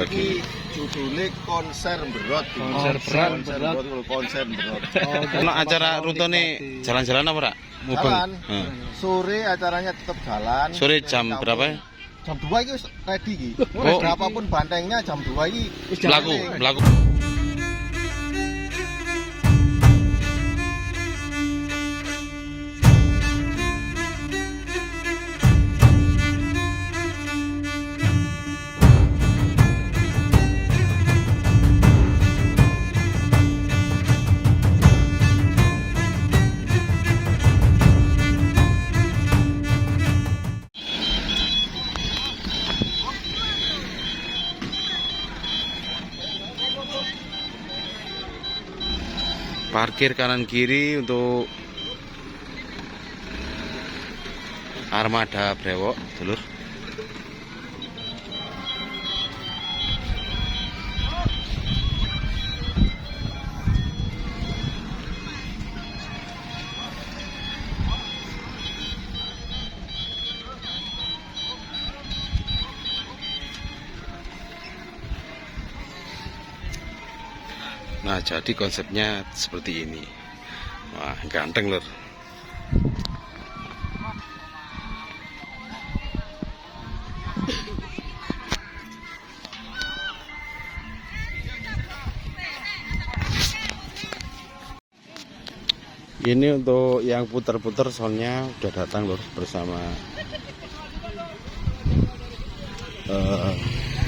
lagi. Judulnya konser berot. Konser berot. Kalau acara runtone jalan-jalan apa Pak? Jalan. Sore acaranya tetap jalan. Sore jam berapa? Jam 2 ini ready iki. Berapapun bantengnya jam 2 ini Melaku. Parkir kanan kiri untuk armada brewok, dulur. Nah, jadi konsepnya seperti ini. Wah, ganteng lur. Ini untuk yang putar-putar soundnya udah datang lur bersama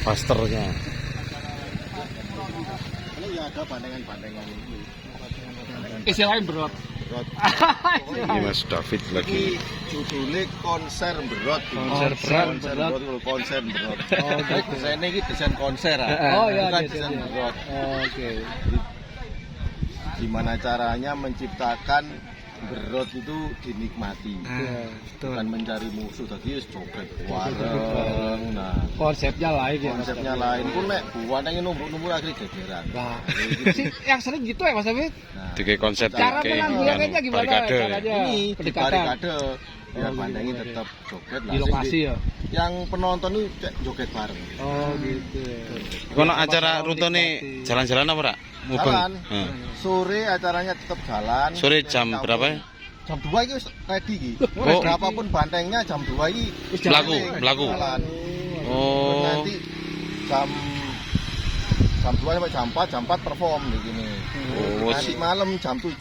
fasternya. ada bandengan-bandengan ini. Istilahnya berot. Ini Mas David lagi. Judulnya konser berot. Konser berot. Konser berot. Oh, gitu. Desainnya ini desain konser. Oh iya, bukan desain berot. Oke. Gimana caranya menciptakan berot itu dinikmati, bukan mencari musuh. Tadi joget bareng. Nah, konsepnya lain ya. Konsepnya lain pun nek buannya numpuk-numpuk akhirnya gegeran. Nah, sih yang sering gitu ya Mas David. Nah, Tiga konsep cara penanggulangannya gimana? barikade. Ini di Pendekatan. barikade biar bandengnya tetap joget lah. Di lokasi ya. Yang penonton itu joget bareng. Oh gitu. Kalau acara runtone jalan-jalan apa Pak? Jalan. Sore acaranya tetap jalan. Sore jam berapa? Jam 2 ini ready iki. Oh. Berapapun bantengnya jam 2 ini Melaku. jalan. Oh. Nanti jam 2 sampai jam 4 perform begini. Oh, Nanti malam jam 7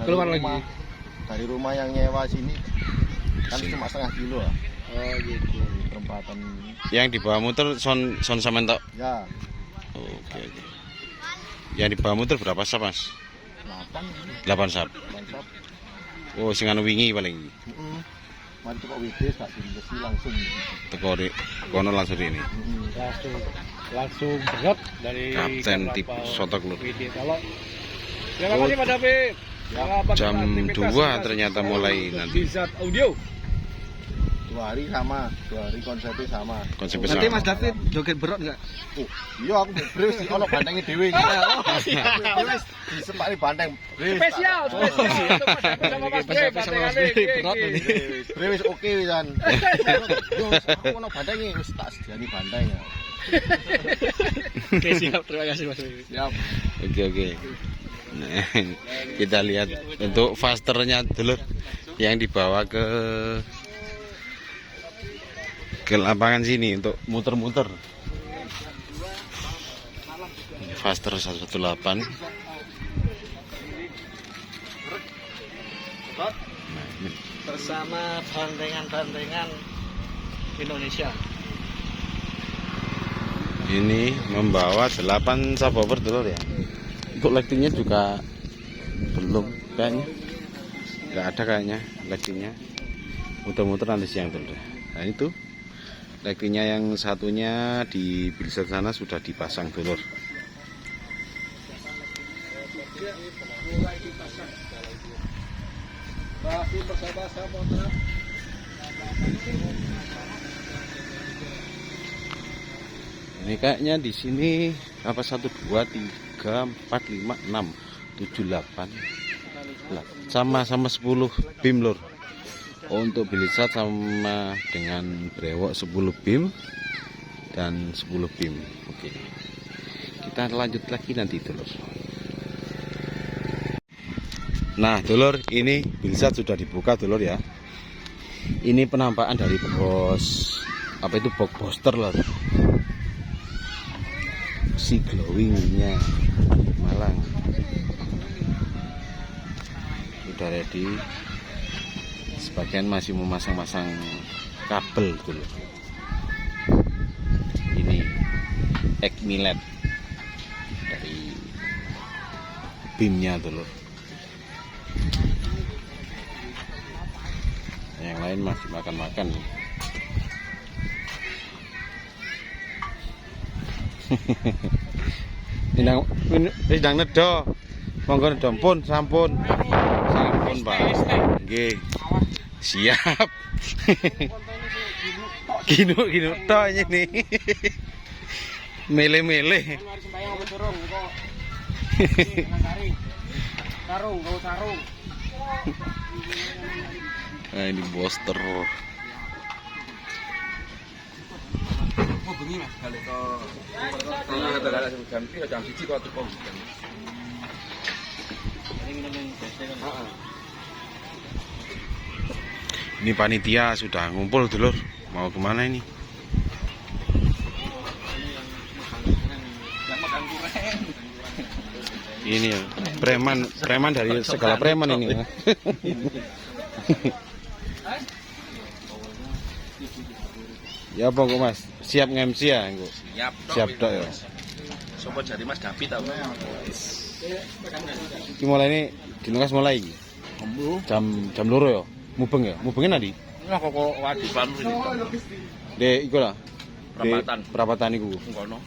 Keluar lagi. Dari rumah yang nyewa sini kan cuma setengah kilo lah. Oh gitu. Perempatan. Yang di bawah muter son sampean tok. Ya, Oke. Yang di bawah muter berapa sap, Mas? 8 8 sap. mantap. Oh, sing anu wingi paling. Mari kok WD tak diresi langsung. Teko kono langsung ini. Langsung berot dari Kapten tip sotok lur. Kalau terima kasih Pak David. Jam 2 ternyata mulai nanti. Zat audio. 2 hari sama, 2 hari konsepnya sama. Konsepnya Nanti sama. Mas David joget berot enggak? Oh, iya aku bres di ono bantengnya dhewe. Wis disepaki banteng. Spesial sama Mas David. Berot nanti. Bre wis oke wisan. Yo aku ono bantengnya wis tak sediani banteng ya. Oke, siap. Terima kasih Mas David. Siap. Oke. Nah, kita lihat untuk fasternya dulu yang dibawa ke lapangan sini untuk muter-muter. Faster 118. Bersama bandengan-bandengan Indonesia. Ini membawa 8 subwoofer dulu ya. Untuk lightingnya juga belum kayaknya. Nggak ada kayaknya lightingnya. Muter-muter nanti siang dulu. Nah itu lightingnya yang satunya di bilset sana sudah dipasang dulu. Ini kayaknya di sini apa 1 2 3 4 5 6 7 8 sama 10 bim lur. Untuk bilisat sama dengan brewok 10 bim, dan 10 BIM. Oke, kita lanjut lagi nanti dulur. Nah dulur, ini Bilsat sudah dibuka dulur ya. Ini penampakan dari bos apa itu, box poster lor, si glowingnya Malang udah ready. Sebagian masih memasang-masang kabel dulu. Ini Ekmilet dari BIM-nya dulu. Yang lain masih makan-makan. Ini sedang nedo. Monggo nedo pun, sampun. Sampun, Pak. Nggih. Siap. Gino tok ini. Mele-mele. Sarung, gak sarung. Nah, ini poster. Oh bengi Mas, balik ke ada ganti jam 1 kok tuku. Ini panitia sudah ngumpul dulur. Mau kemana ini? Ini ya, preman dari segala preman ini. Ya apa kok Mas? Siap nge-MC ya engko? Siap tok ya. Sopo jari Mas David ta? Iki mulai ini dinukas mulai iki. Jam 2 ya. Mubeng ya. Mubengnya nanti? Lah kok wajiban ini. Dek iku lah. Perapatan. Perapatan iku. Ngono.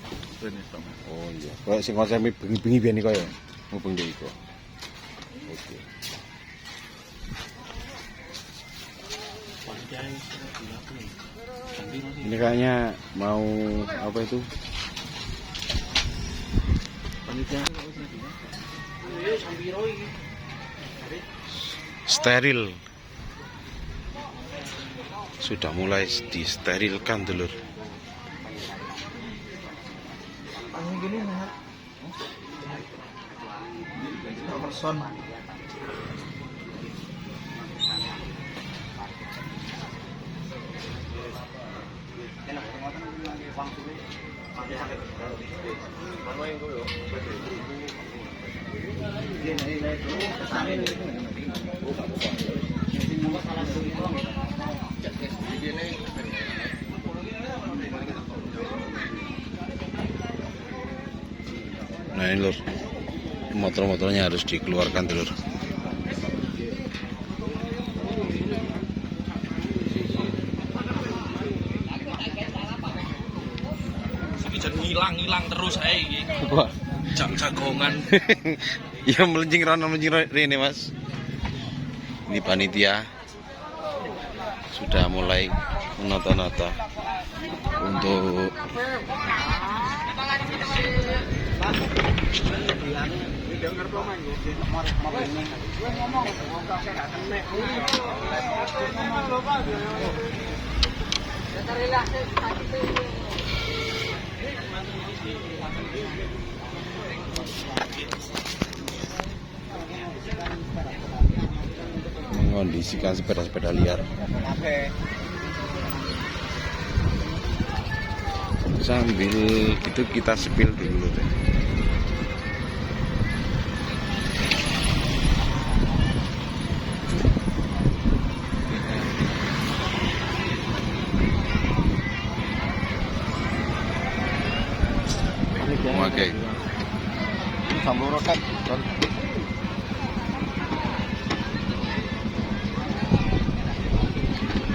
Oh iya. Kayak sing konsep bengi-bengi biyen iku ya. Mubeng dek iku. Oke. Ini kayaknya mau apa itu? Steril. Sudah mulai disterilkan dulur. Nah ini lur, motor-motornya harus dikeluarkan dulur. Ngilang terus ae iki. Apa? Jagongan. Ya melencing rene Mas. Ini panitia sudah mulai menata-nata untuk mengondisikan sepeda-sepeda liar. Sambil itu kita spill dulu deh. Oke. Sambal roket.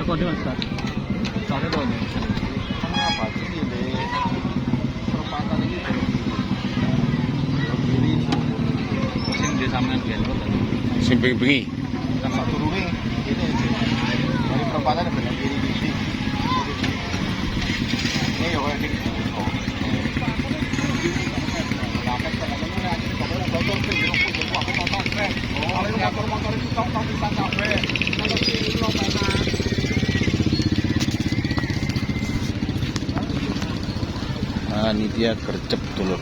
Kok dia Mas? Soalnya tuh ini. Apa sih ini? Perempatan ini kiri. Sing di sampean biyen kok. Sing bengi. Yang satu rumi ini dari perempatan benar kiri. Ini ya kayak gitu. Motor itu top bisa sampai. Kalau kiri lo karena panitia gercep dulur.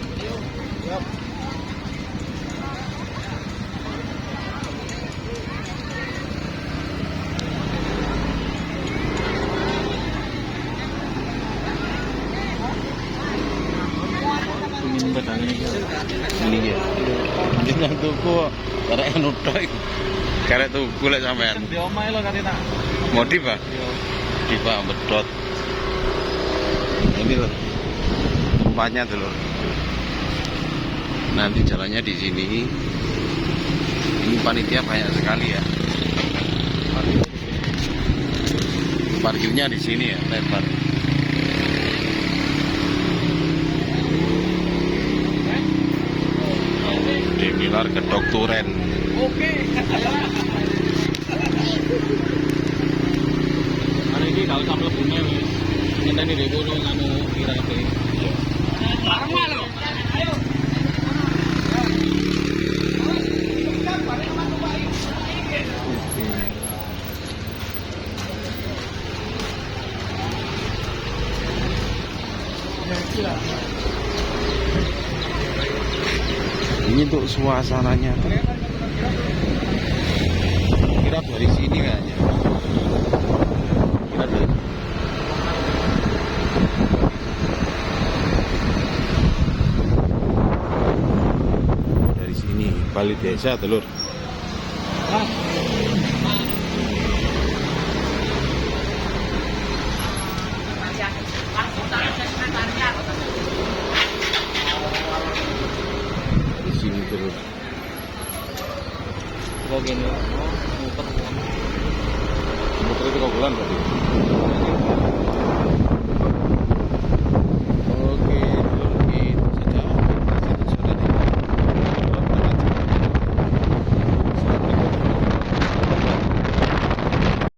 Ini ya. Mungkin yang tuku karek nuthuk iku. Karek tuku lek sampean. Di omahe lho katanya. Modif, Pak? Di Pak bedot. Ini loh tempatnya dulu. Nanti jalannya di sini. Ini panitia banyak sekali ya. Parkirnya di sini ya, lebar. Demilar Gedhog Turen. Oke. Hari ini kalau sampai lebihnya kita ini dulu nganu kira itu. Barang malu. Ayo. Ini untuk suasananya tuh. Kira dari sini kayaknya. Kira dari sini, Bali Desa, telur.